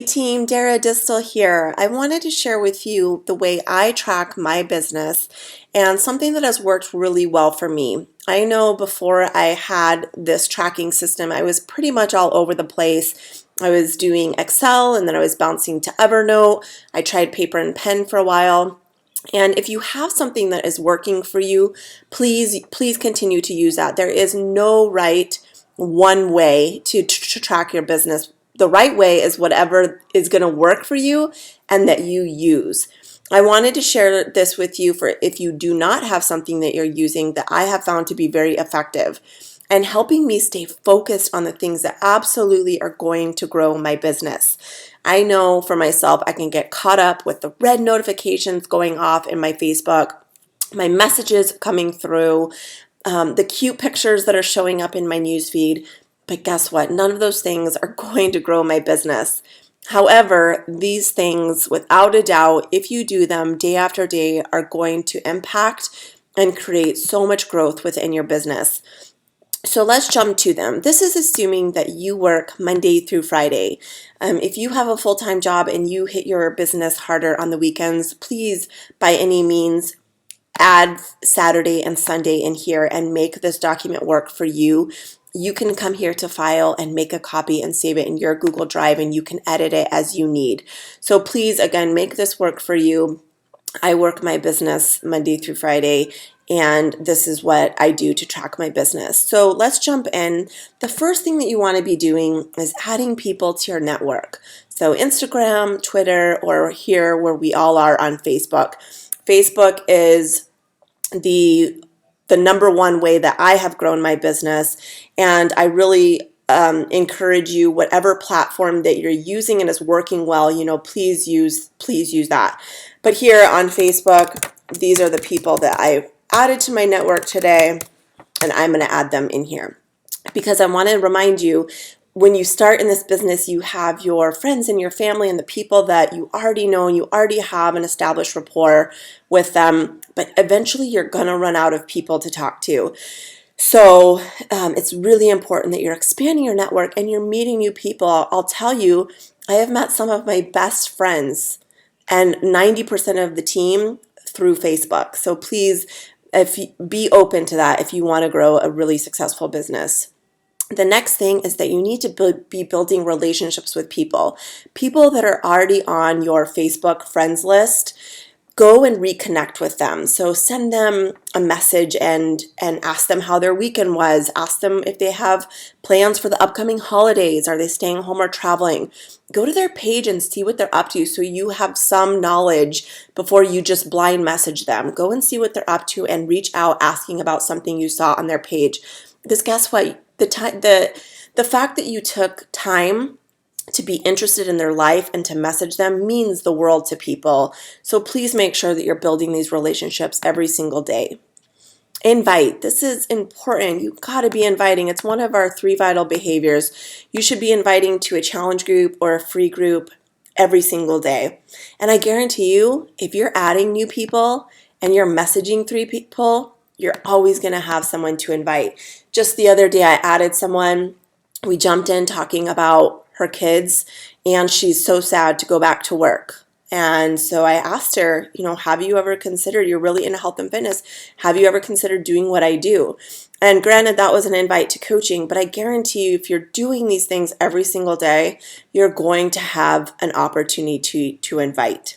Team, Dara Distel here. I wanted to share with you the way I track my business and something that has worked really well for me. I know before I had this tracking system, I was pretty much all over the place. I was doing Excel and then I was bouncing to Evernote. I tried paper and pen for a while. And if you have something that is working for you, please continue to use that. There is no right one way to track your business. The right way is whatever is going to work for you and that you use. I wanted to share this with you for if you do not have something that you're using that I have found to be very effective and helping me stay focused on the things that absolutely are going to grow my business. I know for myself, I can get caught up with the red notifications going off in my Facebook, my messages coming through, the cute pictures that are showing up in my newsfeed. But guess what? None of those things are going to grow my business. However, these things, without a doubt, if you do them day after day, are going to impact and create so much growth within your business. So let's jump to them. This is assuming that you work Monday through Friday. If you have a full-time job and you hit your business harder on the weekends, please, by any means, add Saturday and Sunday in here and make this document work for you. You can come here to file and make a copy and save it in your Google Drive, and you can edit it as you need. So please, again, make this work for you. I work my business Monday through Friday, and this is what I do to track my business. So let's jump in. The first thing that you want to be doing is adding people to your network. So Instagram, Twitter, or here where we all are on Facebook. Facebook is the number one way that I have grown my business, and I really encourage you, whatever platform that you're using and is working well, please use that. But here on Facebook, these are the people that I added to my network today, and I'm going to add them in here because I want to remind you, when you start in this business, you have your friends and your family and the people that you already know and you already have an established rapport with them, but eventually you're going to run out of people to talk to. So it's really important that you're expanding your network and you're meeting new people. I'll tell you, I have met some of my best friends and 90% of the team through Facebook. So please, be open to that if you want to grow a really successful business. The next thing is that you need to be building relationships with people that are already on your Facebook friends list. Go and reconnect with them. So send them a message and ask them how their weekend was. Ask them if they have plans for the upcoming holidays. Are they staying home or traveling? Go to their page and see what they're up to so you have some knowledge before you just blind message them. Go and see what they're up to and reach out asking about something you saw on their page. Because guess what? The fact that you took time to be interested in their life and to message them means the world to people. So please make sure that you're building these relationships every single day. Invite. This is important. You've got to be inviting. It's one of our 3 vital behaviors. You should be inviting to a challenge group or a free group every single day. And I guarantee you, if you're adding new people and you're messaging 3 people, you're always going to have someone to invite. Just the other day, I added someone. We jumped in talking about her kids, and she's so sad to go back to work. And so I asked her, have you ever considered, you're really into health and fitness, have you ever considered doing what I do? And granted, that was an invite to coaching, but I guarantee you, if you're doing these things every single day, you're going to have an opportunity to invite.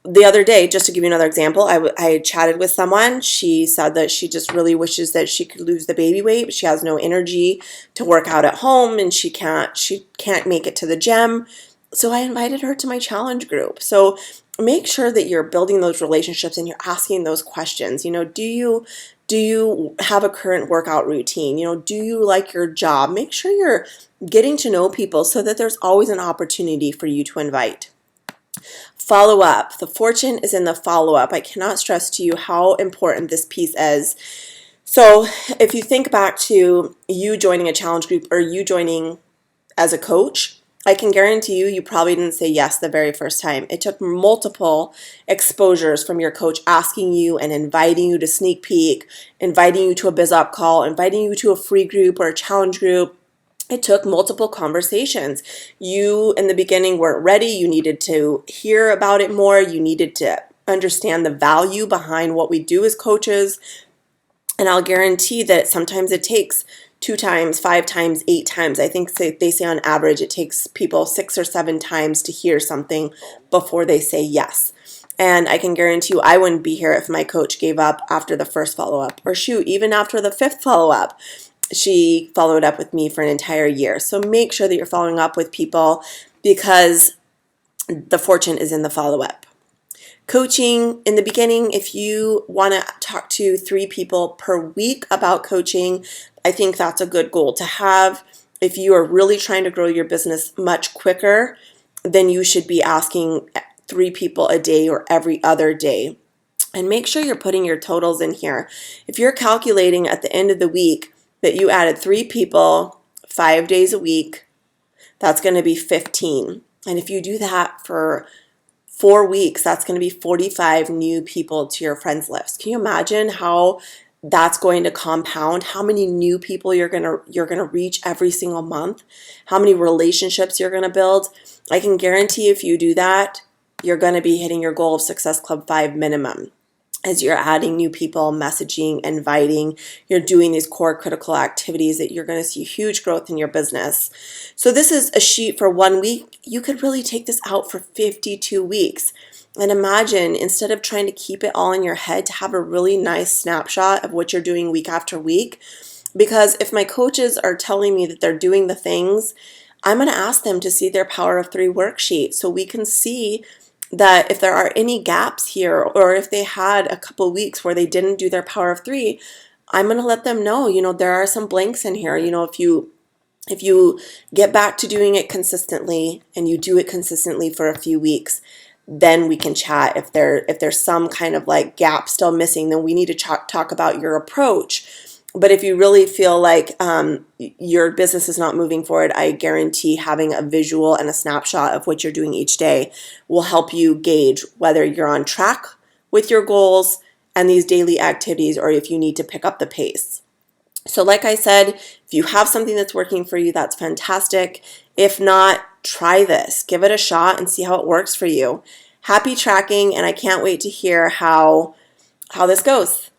The other day, just to give you another example, I chatted with someone. She said that she just really wishes that she could lose the baby weight, but she has no energy to work out at home, and she can't make it to the gym. So I invited her to my challenge group. So make sure that you're building those relationships and you're asking those questions. Do you have a current workout routine? Do you like your job? Make sure you're getting to know people so that there's always an opportunity for you to invite. Follow up. The fortune is in the follow up. I cannot stress to you how important this piece is. So if you think back to you joining a challenge group or you joining as a coach, I can guarantee you probably didn't say yes the very first time. It took multiple exposures from your coach asking you and inviting you to sneak peek, inviting you to a biz op call, inviting you to a free group or a challenge group, It took multiple conversations. You, in the beginning, weren't ready. You needed to hear about it more. You needed to understand the value behind what we do as coaches. And I'll guarantee that sometimes it takes 2 times, 5 times, 8 times. I think they say on average it takes people 6 or 7 times to hear something before they say yes. And I can guarantee you I wouldn't be here if my coach gave up after the first follow-up. Or shoot, even after the 5th follow-up. She followed up with me for an entire year. So make sure that you're following up with people because the fortune is in the follow-up. Coaching, in the beginning, if you want to talk to 3 people per week about coaching, I think that's a good goal to have. If you are really trying to grow your business much quicker, then you should be asking 3 people a day or every other day. And make sure you're putting your totals in here. If you're calculating at the end of the week that you added 3 people 5 days a week, that's going to be 15. And if you do that for 4 weeks, that's going to be 45 new people to your friends list. Can you imagine how that's going to compound? How many new people you're going to reach every single month? How many relationships you're going to build? I can guarantee if you do that, you're going to be hitting your goal of Success Club 5 minimum. As you're adding new people, messaging, inviting, you're doing these core critical activities that you're going to see huge growth in your business. So this is a sheet for 1 week. You could really take this out for 52 weeks. And imagine, instead of trying to keep it all in your head, to have a really nice snapshot of what you're doing week after week. Because if my coaches are telling me that they're doing the things, I'm going to ask them to see their Power of 3 worksheet so we can see that if there are any gaps here, or if they had a couple weeks where they didn't do their Power of 3, I'm going to let them know, there are some blanks in here. If you get back to doing it consistently and you do it consistently for a few weeks, then we can chat. If there's some kind of like gap still missing, then we need to talk about your approach. But if you really feel like your business is not moving forward, I guarantee having a visual and a snapshot of what you're doing each day will help you gauge whether you're on track with your goals and these daily activities, or if you need to pick up the pace. So like I said, if you have something that's working for you, that's fantastic. If not, try this. Give it a shot and see how it works for you. Happy tracking, and I can't wait to hear how this goes.